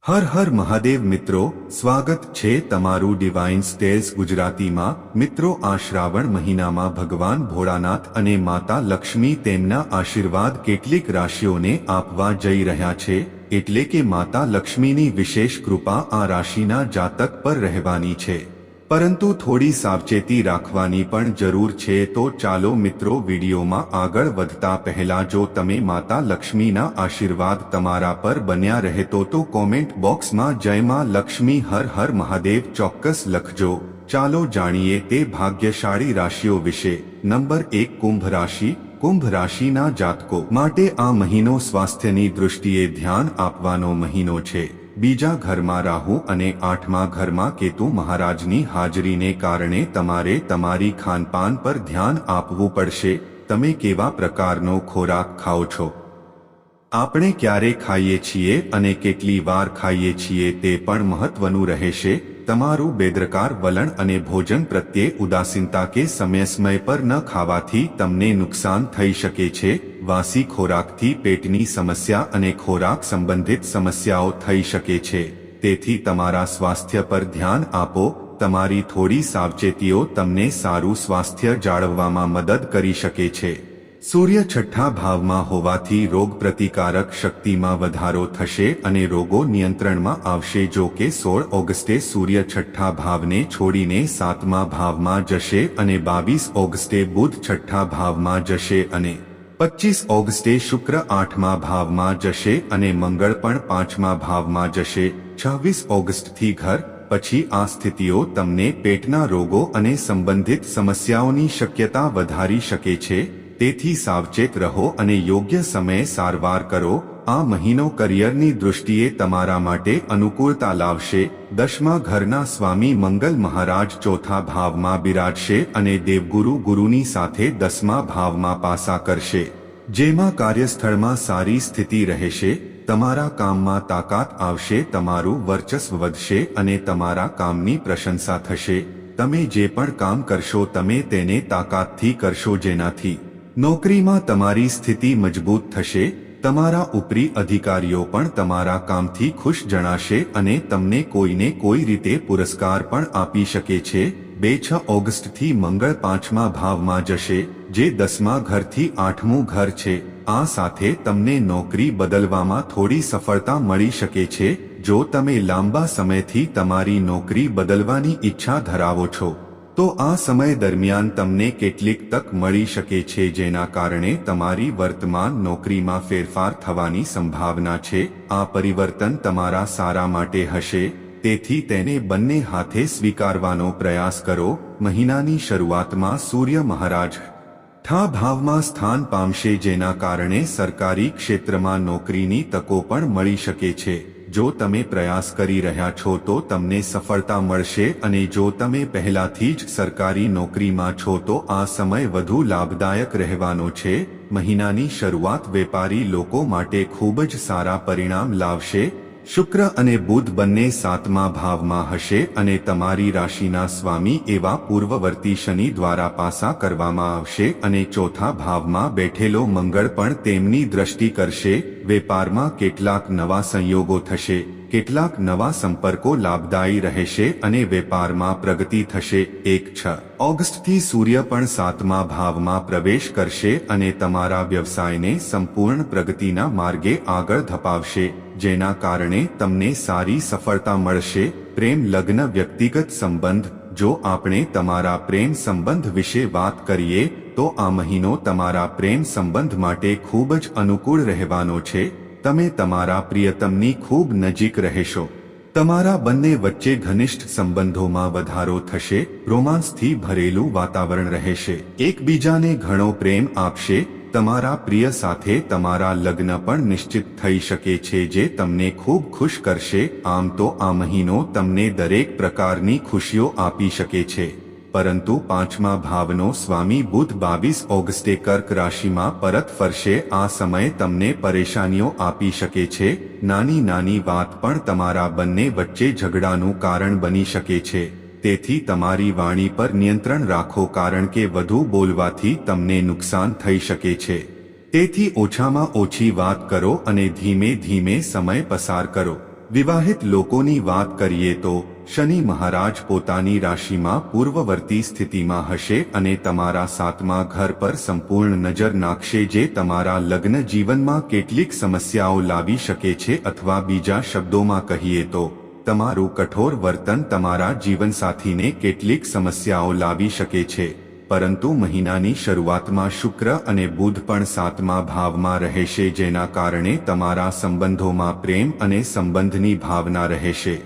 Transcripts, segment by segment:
હર હર મહાદેવ મિત્રો, સ્વાગત છે તમારું ડિવાઇન સ્ટેલ્સ ગુજરાતીમાં। મિત્રો, આ શ્રાવણ મહિનામાં ભગવાન ભોળાનાથ અને માતા લક્ષ્મી તેમના આશીર્વાદ કેટલીક રાશિઓને આપવા જઈ રહ્યા છે, એટલે કે માતા લક્ષ્મીની વિશેષ કૃપા આ રાશિના જાતક પર રહેવાની છે। પરંતુ થોડી સાવચેતી રાખવાની પણ જરૂર છે। તો ચાલો મિત્રો, વિડીયોમાં આગળ વધતા પહેલા જો તમે માતા લક્ષ્મીના આશીર્વાદ તમારા પર બન્યા રહે તો કોમેન્ટ બોક્સમાં જય માં લક્ષ્મી હર હર મહાદેવ ચોક્કસ લખજો। ચાલો જાણીએ તે ભાગ્યશાળી રાશિઓ વિશે। નંબર 1, કુંભ રાશિ। કુંભ રાશિના જાતકો માટે આ મહિનો સ્વાસ્થ્યની દૃષ્ટિએ ધ્યાન આપવાનો મહિનો છે। બીજા ઘરમાં રાહુ અને 8મા ઘરમાં કેતુ મહારાજની હાજરીને કારણે તમારે તમારી ખાનપાન પર ધ્યાન આપવું પડશે। તમે કેવા પ્રકારનો ખોરાક ખાઓ છો, આપણે ક્યારે ખાઈએ છીએ અને કેટલી વાર ખાઈએ છીએ તે પણ મહત્વનું રહેશે। તમારું બેદરકાર વલણ અને ભોજન પ્રત્યે ઉદાસીનતા કે સમય પર ન ખાવાથી તમને નુકસાન થઈ શકે છે। વાસી ખોરાકથી પેટની સમસ્યા અને ખોરાક સંબંધિત સમસ્યાઓ થઈ શકે છે, તેથી તમારા સ્વાસ્થ્ય પર ધ્યાન આપો। તમારી થોડી સાવચેતીઓ તમને સારું સ્વાસ્થ્ય જાળવવામાં મદદ કરી શકે છે। સૂર્ય 6ઠા ભાવમાં હોવાથી રોગ પ્રતિકારક શક્તિમાં વધારો થશે અને રોગો નિયંત્રણમાં આવશે। જો કે 16 ઓગસ્ટે સૂર્ય 6ઠા ભાવને છોડીને 7મા ભાવમાં જશે અને 22 ઓગસ્ટે બુધ 6ઠા ભાવમાં જશે અને 25 ઓગસ્ટે શુક્ર 8મા ભાવમાં જશે અને મંગળ પણ 5મા ભાવમાં જશે। 26 ઓગસ્ટથી ઘર પછી આ સ્થિતિઓ તમને પેટના રોગો અને સંબંધિત સમસ્યાઓની શક્યતા વધારી શકે છે, તેથી સાવચેત રહો અને યોગ્ય સમયે સારવાર કરો। આ મહિનો કરિયરની દૃષ્ટિએ તમારા માટે અનુકૂળતા લાવશે। 10મા ઘરના સ્વામી મંગલ મહારાજ 4થા ભાવમાં બિરાજશે અને દેવગુરુ ગુરુની સાથે 10મા ભાવમાં પાસા કરશે, જેમાં કાર્યસ્થળમાં સારી સ્થિતિ રહેશે। તમારા કામમાં તાકાત આવશે, તમારું વર્ચસ્વ વધશે અને તમારા કામની પ્રશંસા થશે। તમે જે પણ કામ કરશો તમે તેને તાકાતથી કરશો, જેનાથી નોકરીમાં તમારી સ્થિતિ મજબૂત થશે। તમારા ઉપરી અધિકારીઓ પણ તમારા કામથી ખુશ જણાશે અને તમને કોઈને કોઈ રીતે પુરસ્કાર પણ આપી શકે છે। 2-6 ઓગસ્ટથી મંગળ 5મા ભાવમાં જશે, જે 10મા ઘરથી 8મું ઘર છે। આ સાથે તમને નોકરી બદલવામાં થોડી સફળતા મળી શકે છે। જો તમે લાંબા સમયથી તમારી નોકરી બદલવાની ઈચ્છા ધરાવો છો તો આ સમય દરમિયાન તમને કેટલીક તક મળી શકે છે, જેના કારણે તમારી વર્તમાન નોકરીમાં ફેરફાર થવાની સંભાવના છે। આ પરિવર્તન તમારા સારા માટે હશે, તેથી તેને બંને હાથે સ્વીકારવાનો પ્રયાસ કરો। મહિનાની શરૂઆતમાં સૂર્ય મહારાજ 6ઠા ભાવમાં સ્થાન પામશે, જેના કારણે સરકારી ક્ષેત્રમાં નોકરીની તકો પણ મળી શકે છે। જો તમે પ્રયાસ કરી રહ્યા છો તો તમને સફળતા મળશે અને જો તમે પહેલાથી જ સરકારી નોકરીમાં છો તો આ સમય વધુ લાભદાયક રહેવાનો છે। મહિનાની શરૂઆત વેપારી લોકો માટે ખૂબ જ સારા પરિણામ લાવશે। શુક્ર અને બુધ બંને 7મા ભાવમાં હશે અને તમારી રાશિના સ્વામી એવા પૂર્વવર્તી શનિ દ્વારા પાસા કરવામાં આવશે અને 4થા ભાવમાં બેઠેલો મંગળ પણ તેમની દ્રષ્ટિ કરશે। વેપારમાં કેટલાક નવા સંયોગો થશે, કેટલાક નવા સંપર્કો લાભદાયી રહેશે અને વેપારમાં પ્રગતિ થશે। 1-6 ઓગસ્ટથી સૂર્ય પણ 7મા ભાવમાં પ્રવેશ કરશે અને તમારા વ્યવસાયને સંપૂર્ણ પ્રગતિના માર્ગે આગળ ધપાવશે, જેના કારણે તમને સારી સફળતા મળશે। પ્રેમ, લગ્ન, વ્યક્તિગત સંબંધ। જો આપણે તમારા પ્રેમ સંબંધ વિશે વાત કરીએ તો આ મહિનો તમારા પ્રેમ સંબંધ માટે ખૂબ જ અનુકૂળ રહેવાનો છે। તમે તમારા પ્રિયતમની ખૂબ નજીક રહેશો, તમારા બંને વચ્ચે ઘનિષ્ઠ સંબંધોમાં વધારો થશે, રોમાંસથી ભરેલું વાતાવરણ રહેશે, એકબીજાને ઘણો પ્રેમ આપશે। તમારા પ્રિય સાથે તમારા લગ્ન પણ નિશ્ચિત થઈ શકે છે, જે તમને ખૂબ ખુશ કરશે। આમ તો આ મહિનો તમને દરેક પ્રકારની ખુશીઓ આપી શકે છે, પરંતુ 5મા ભાવનો સ્વામી બુધ 22 ઓગસ્ટે કર્ક રાશિમાં પરત ફરશે। આ સમય તમને પરેશાનીઓ આપી શકે છે। નાની નાની વાત પણ તમારા બંને વચ્ચે ઝઘડાનું કારણ બની શકે છે, તેથી તમારી વાણી પર નિયંત્રણ રાખો, કારણ કે વધુ બોલવાથી તમને નુકસાન થઈ શકે છે। તેથી ઓછામાં ઓછી વાત કરો અને ધીમે ધીમે સમય પસાર કરો। વિવાહિત લોકોની વાત કરીએ તો શનિ મહારાજ પોતાની રાશિમાં પૂર્વવર્તી સ્થિતિમાં હશે અને તમારા 7મા ઘર પર સંપૂર્ણ નજર નાખશે, જે તમારા લગ્ન જીવનમાં કેટલીક સમસ્યાઓ લાવી શકે છે, અથવા બીજા શબ્દોમાં કહીએ તો તમારું કઠોર વર્તન તમારા જીવનસાથીને કેટલીક સમસ્યાઓ લાવી શકે છે. પરંતુ મહિનાની શરૂઆતમાં શુક્ર અને બુધ પણ 7મા ભાવમાં રહેશે, જેના કારણે તમારા સંબંધોમાં પ્રેમ અને સંબંધની ભાવના રહેશે.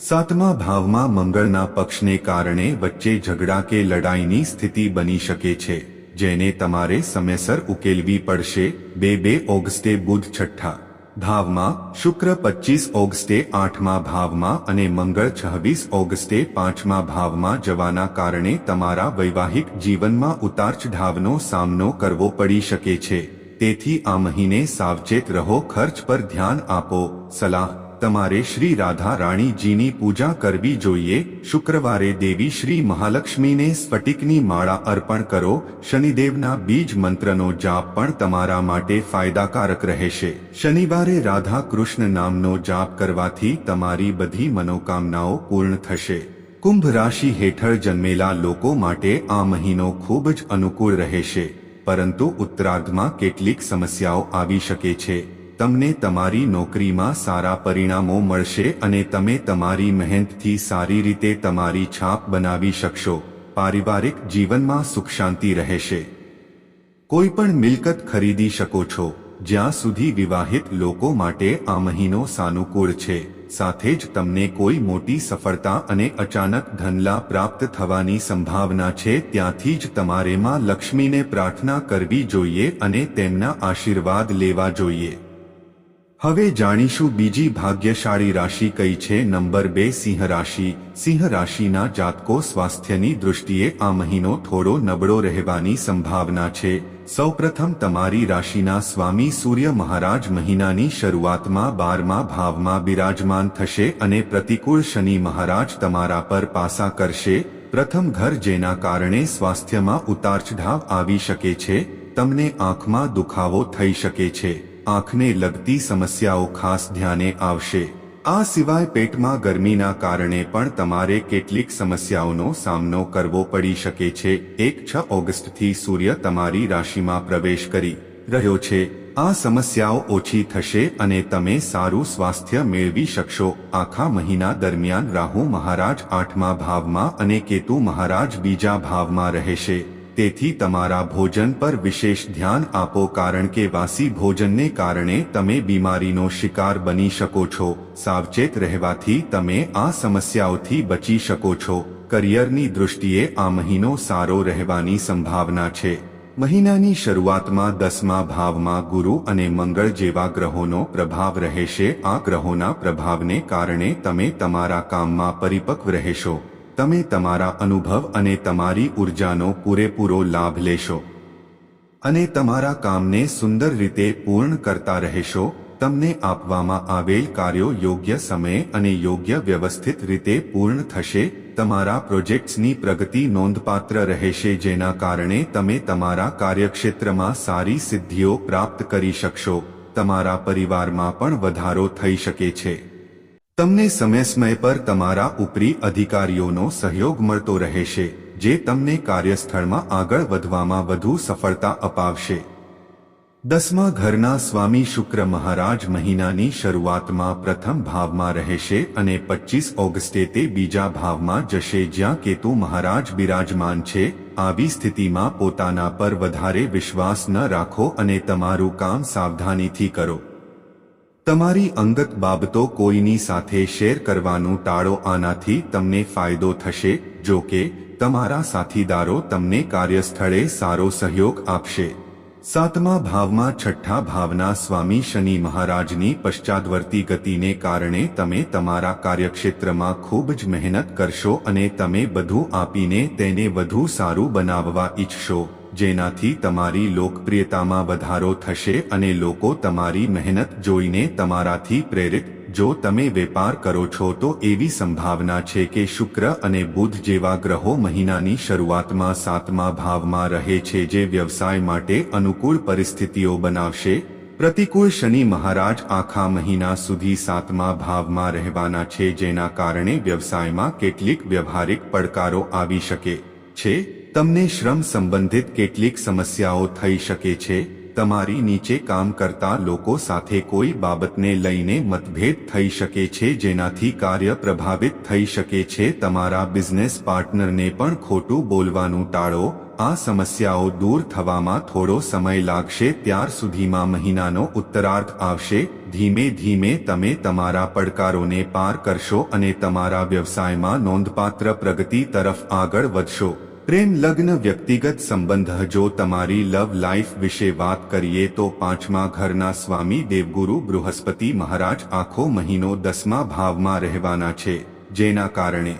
7મા ભાવમાં મંગળના પક્ષને કારણે વચ્ચે ઝઘડા કે લડાઈની સ્થિતિ બની શકે છે, જેને તમારે સમયસર ઉકેલવી પડશે. 2 ઓગસ્ટે બુધ 6ઠા ભાવમાં, શુક્ર 25 ઓગસ્ટે 8મા ભાવમાં અને મંગળ 26 ઓગસ્ટે 5મા ભાવમાં જવાના કારણે તમારા વૈવાહિક જીવનમાં ઉતાર-ચઢાવનો સામનો કરવો પડી શકે છે. તેથી આ મહિને સાવચેત રહો, ખર્ચ પર ધ્યાન આપો. સલાહ: તમારે શ્રી રાધા રાણીજીની પૂજા કરવી જોઈએ. શુક્રવારે દેવી શ્રી મહાલક્ષ્મીને સ્ફટિકની માળા અર્પણ કરો. શનિદેવના બીજ મંત્રનો જાપ પણ તમારા માટે ફાયદાકારક રહેશે. શનિવારે રાધા કૃષ્ણ નામનો જાપ કરવાથી તમારી બધી મનોકામનાઓ પૂર્ણ થશે. કુંભ રાશિ હેઠળ જન્મેલા લોકો માટે આ મહિનો ખૂબ જ અનુકૂળ રહેશે, પરંતુ ઉત્તરાર્ધમાં કેટલીક સમસ્યાઓ આવી શકે છે. તમને તમારી નોકરીમાં સારા પરિણામો મળશે અને તમે તમારી મહેનતથી સારી રીતે તમારી છાપ બનાવી શકશો. પારિવારિક જીવનમાં સુખ શાંતિ રહેશે. કોઈ પણ મિલકત ખરીદી શકો છો. જ્યાં સુધી વિવાહિત લોકો માટે આ મહિનો સાનુકૂળ છે, સાથે જ તમને કોઈ મોટી સફળતા અને અચાનક ધનલાભ પ્રાપ્ત થવાની સંભાવના છે. ત્યાંથી જ તમારે માં લક્ષ્મીને પ્રાર્થના કરવી જોઈએ અને તેમના આશીર્વાદ લેવા જોઈએ. હવે જાણીશું બીજી ભાગ્યશાળી રાશિ કઈ છે. નંબર 2 સિંહ રાશિ. સિંહ રાશિના જાતકો સ્વાસ્થ્યની દૃષ્ટિએ આ મહિનો થોડો નબળો રહેવાની સંભાવના છે. સૌપ્રથમ તમારી રાશિના સ્વામી સૂર્ય મહારાજ મહિનાની શરૂઆતમાં 12મા ભાવમાં બિરાજમાન થશે અને પ્રતિકૂળ શનિ મહારાજ તમારા પર પાસા કરશે. પ્રથમ ઘર, જેના કારણે સ્વાસ્થ્યમાં ઉતાર-ચઢાવ આવી શકે છે. તમને આંખમાં દુખાવો થઈ શકે છે. આંખને લગતી સમસ્યાઓ ખાસ ધ્યાને આવશે. આ સિવાય પેટમાં ગરમીના કારણે પણ તમારે કેટલીક સમસ્યાઓનો સામનો કરવો પડી શકે છે. 6 ઓગસ્ટથી સૂર્ય તમારી રાશિમાં પ્રવેશ કરી રહ્યો છે. આ સમસ્યાઓ ઓછી થશે અને તમે સારું સ્વાસ્થ્ય મેળવી શકશો. આખા મહિના દરમિયાન રાહુ મહારાજ 8મા ભાવમાં અને કેતુ મહારાજ બીજા ભાવમાં રહેશે. તેથી તમારા ભોજન પર વિશેષ ધ્યાન આપો, કારણ કે વાસી ભોજનને કારણે તમે બીમારીનો શિકાર બની શકો છો. સાવચેત રહેવાથી તમે આ સમસ્યાઓથી બચી શકો છો. કરિયરની દૃષ્ટિએ આ મહિનો સારો રહેવાની સંભાવના છે. મહિનાની શરૂઆતમાં 10મા ભાવમાં ગુરુ અને મંગળ જેવા ગ્રહોનો પ્રભાવ રહેશે. આ ગ્રહોના પ્રભાવને કારણે તમે તમારા કામમાં પરિપક્વ રહેશો. તમે તમારા અનુભવ અને તમારી ઉર્જાનો પૂરેપૂરો લાભ લેશો અને તમારા કામને સુંદર રીતે પૂર્ણ કરતા રહેશો. તમને આપવામાં આવેલ કાર્યો યોગ્ય સમયે અને યોગ્ય વ્યવસ્થિત રીતે પૂર્ણ થશે. તમારા પ્રોજેક્ટ્સની પ્રગતિ નોંધપાત્ર રહેશે, જેના કારણે તમે તમારા કાર્યક્ષેત્રમાં સારી સિદ્ધિઓ પ્રાપ્ત કરી શકશો. તમારા પરિવારમાં પણ વધારો થઈ શકે છે. તમને સમય પર તમારા ઉપરી અધિકારીઓનો સહયોગ મળતો રહેશે, જે તમને કાર્યસ્થળમાં આગળ વધવામાં વધુ સફળતા અપાવશે. 10મા ઘરના સ્વામી શુક્ર મહારાજ મહિનાની શરૂઆતમાં પ્રથમ ભાવમાં રહેશે અને 25 ઓગસ્ટે તે બીજા ભાવમાં જશે, જ્યાં કેતુ મહારાજ બિરાજમાન છે. આવી સ્થિતિમાં પોતાના પર વધારે વિશ્વાસ ન રાખો અને તમારું કામ સાવધાનીથી કરો. તમારી અંગત બાબતો કોઈની સાથે શેર કરવાનું ટાળો. આનાથી તમને ફાયદો થશે. જો કે તમારા સાથીદારો તમને કાર્યસ્થળે સારો સહયોગ આપશે. 7મા ભાવમાં 6ઠા ભાવના સ્વામી શનિ મહારાજની પશ્ચાદવર્તી ગતિને કારણે તમે તમારા કાર્યક્ષેત્રમાં ખૂબ જ મહેનત કરશો અને તમે બધું આપીને તેને વધુ સારું બનાવવા ઈચ્છશો, જેનાથી તમારી લોકપ્રિયતામાં વધારો થશે અને લોકો તમારી મહેનત જોઈને તમારાથી પ્રેરિત. જો તમે વેપાર કરો છો તો એવી સંભાવના છે કે શુક્ર અને બુધ જેવા ગ્રહો મહિનાની શરૂઆતમાં 7મા ભાવમાં રહે છે, જે વ્યવસાય માટે અનુકૂળ પરિસ્થિતિઓ બનાવશે. પ્રતિકૂળ શનિ મહારાજ આખા મહિના સુધી 7મા ભાવમાં રહેવાના છે, જેના કારણે વ્યવસાયમાં કેટલીક વ્યવહારિક પડકારો આવી શકે છે. તમને શ્રમ સંબંધિત કેટલીક સમસ્યાઓ થઈ શકે છે. તમારી નીચે કામ કરતા લોકો સાથે કોઈ બાબતને લઈને મતભેદ થઈ શકે છે, જેનાથી કાર્ય પ્રભાવિત થઈ શકે છે. તમારા બિઝનેસ પાર્ટનરને પણ ખોટું બોલવાનું ટાળો. આ સમસ્યાઓ દૂર થવામાં થોડો સમય લાગશે. ત્યાર સુધીમાં મહિનાનો ઉત્તરાર્ધ આવશે. ધીમે ધીમે તમે તમારા પડકારોને પાર કરશો અને તમારા વ્યવસાયમાં નોંધપાત્ર પ્રગતિ તરફ આગળ વધશો. પ્રેમ, લગ્ન, વ્યક્તિગત સંબંધ. જો તમારી લવ લાઈફ વિશે વાત કરીએ તો 5મા ઘરના સ્વામી દેવગુરુ બૃહસ્પતિ મહારાજ આખો મહિનો 10મા ભાવમાં રહેવાના છે, જેના કારણે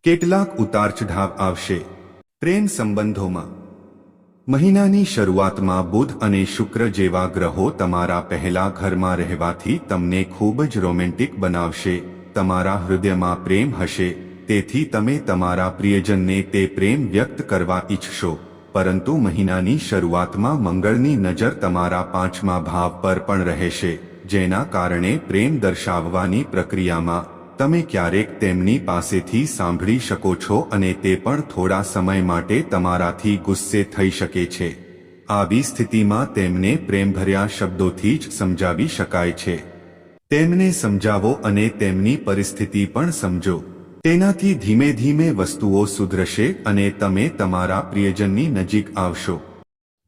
કેટલાક ઉતાર ચઢાવ આવશે. પ્રેમ સંબંધોમાં મહિનાની શરૂઆતમાં બુધ અને શુક્ર જેવા ગ્રહો તમારા પહેલા ઘરમાં રહેવાથી તમને ખૂબ જ રોમેન્ટિક બનાવશે. તમારા હૃદયમાં પ્રેમ હશે, તેથી તમે તમારા પ્રિયજનને તે પ્રેમ વ્યક્ત કરવા ઈચ્છશો. પરંતુ મહિનાની શરૂઆતમાં મંગળની નજર તમારા 5મા ભાવ પર પણ રહેશે, જેના કારણે પ્રેમ દર્શાવવાની પ્રક્રિયામાં તમે ક્યારેક તેમની પાસેથી સાંભળી શકો છો અને તે પણ થોડા સમય માટે તમારાથી ગુસ્સે થઈ શકે છે. આવી સ્થિતિમાં તેમને પ્રેમભર્યા શબ્દોથી જ સમજાવી શકાય છે. તેમને સમજાવો અને તેમની પરિસ્થિતિ પણ સમજો. તેનાથી ધીમે ધીમે વસ્તુઓ સુધરશે અને તમે તમારા પ્રિયજનની નજીક આવશો.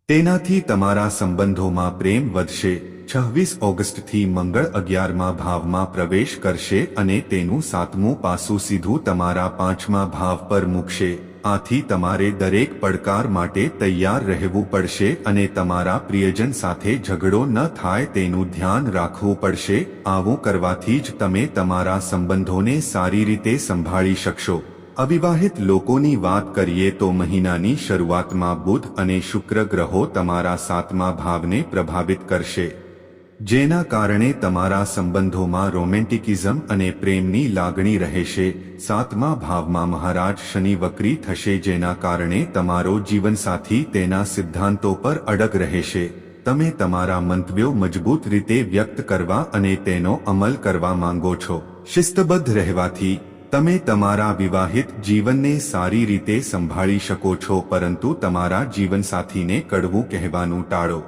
તેનાથી તમારા સંબંધોમાં પ્રેમ વધશે. 26 ઓગસ્ટથી મંગળ 11મા ભાવમાં પ્રવેશ કરશે અને તેનું 7મું પાસું સીધું તમારા 5મા ભાવ પર મૂકશે. આથી તમારે દરેક પડકાર માટે તૈયાર રહેવું પડશે અને તમારા પ્રિયજન સાથે ઝઘડો ન થાય તેનું ધ્યાન રાખવું પડશે. આવું કરવાથી જ તમે તમારા સંબંધોને સારી રીતે સંભાળી શકશો. અવિવાહિત લોકોની વાત કરીએ તો મહિનાની શરૂઆતમાં બુધ અને શુક્ર ગ્રહો તમારા 7મા ભાવને પ્રભાવિત કરશે, જેના કારણે તમારા સંબંધોમાં રોમેન્ટિકિઝમ અને પ્રેમની લાગણી રહેશે. 7મા ભાવમાં મહારાજ શનિ વક્રી થશે, જેના કારણે તમારો જીવનસાથી તેના સિદ્ધાંતો પર અડગ રહેશે. તમે તમારા મંતવ્યો મજબૂત રીતે વ્યક્ત કરવા અને તેનો અમલ કરવા માંગો છો. શિસ્તબદ્ધ રહેવાથી તમે તમારા વિવાહિત જીવનને સારી રીતે સંભાળી શકો છો, પરંતુ તમારા જીવનસાથીને કડવું કહેવાનું ટાળો.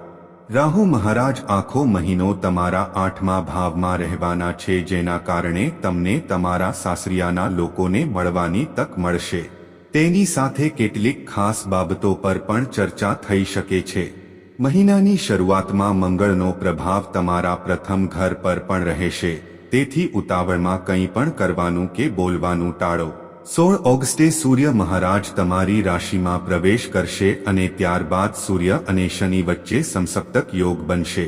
રાહુ મહારાજ આખો મહિનો તમારા 8મા ભાવમાં રહેવાના છે, જેના કારણે તમને તમારા સાસરિયાના લોકોને મળવાની તક મળશે. તેની સાથે કેટલીક ખાસ બાબતો પર પણ ચર્ચા થઈ શકે છે. મહિનાની શરૂઆતમાં મંગળનો પ્રભાવ તમારા પ્રથમ ઘર પર પણ રહેશે, તેથી ઉતાવળમાં કંઈ પણ કરવાનું કે બોલવાનું ટાળો. 16 ઓગસ્ટે સૂર્ય મહારાજ તમારી રાશિમાં પ્રવેશ કરશે અને ત્યારબાદ સૂર્ય અને શનિ વચ્ચે સમસપ્તક યોગ બનશે.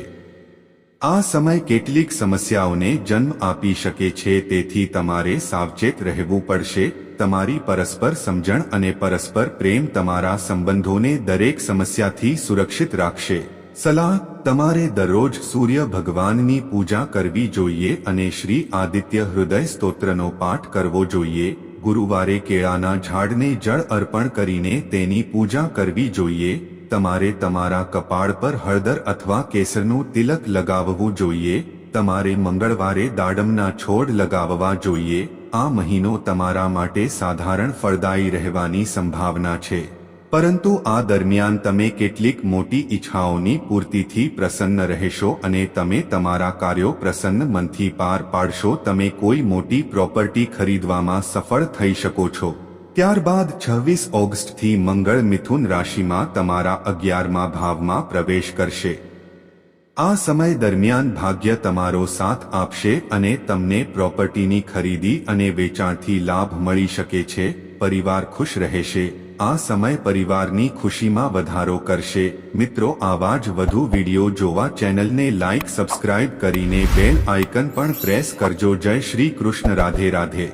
આ સમય કેટલીક સમસ્યાઓને જન્મ આપી શકે છે, તેથી તમારે સાવચેત રહેવું પડશે. તમારી પરસ્પર સમજણ અને પરસ્પર પ્રેમ તમારા સંબંધોને દરેક સમસ્યાથી સુરક્ષિત રાખશે. સલાહ: તમારે દરરોજ સૂર્ય ભગવાનની પૂજા કરવી જોઈએ અને શ્રી આદિત્ય હૃદય સ્તોત્રનો પાઠ કરવો જોઈએ. ગુરુવારે કેળાના ઝાડને જળ અર્પણ કરીને તેની પૂજા કરવી જોઈએ. તમારે તમારા કપાળ પર હળદર અથવા કેસરનું તિલક લગાવવું જોઈએ. તમારે મંગળવારે દાડમના છોડ લગાવવા જોઈએ. આ મહિનો તમારા માટે સાધારણ ફળદાયી રહેવાની સંભાવના છે, પરંતુ આ દરમિયાન તમે કેટલીક મોટી ઈચ્છાઓની પૂર્તિથી પ્રસન્ન રહેશો અને તમે તમારા કાર્યો પ્રસન્ન મનથી પાર પાડશો. તમે કોઈ મોટી પ્રોપર્ટી ખરીદવામાં સફળ થઈ શકો છો. ત્યારબાદ 26 ઓગસ્ટથી મંગળ મિથુન રાશિમાં તમારા 11મા ભાવમાં પ્રવેશ કરશે. આ સમય દરમિયાન ભાગ્ય તમારો સાથ આપશે અને તમને પ્રોપર્ટીની ખરીદી અને વેચાણથી લાભ મળી શકે છે. પરિવાર ખુશ રહેશે. આ સમય પરિવારની ખુશીમાં વધારો કરશે. મિત્રો, આવા જ વધુ વિડીયો જોવા ચેનલને લાઈક, સબસ્ક્રાઇબ કરીને બેલ આઇકન પણ પ્રેસ કરજો. જય શ્રી કૃષ્ણ. રાધે રાધે.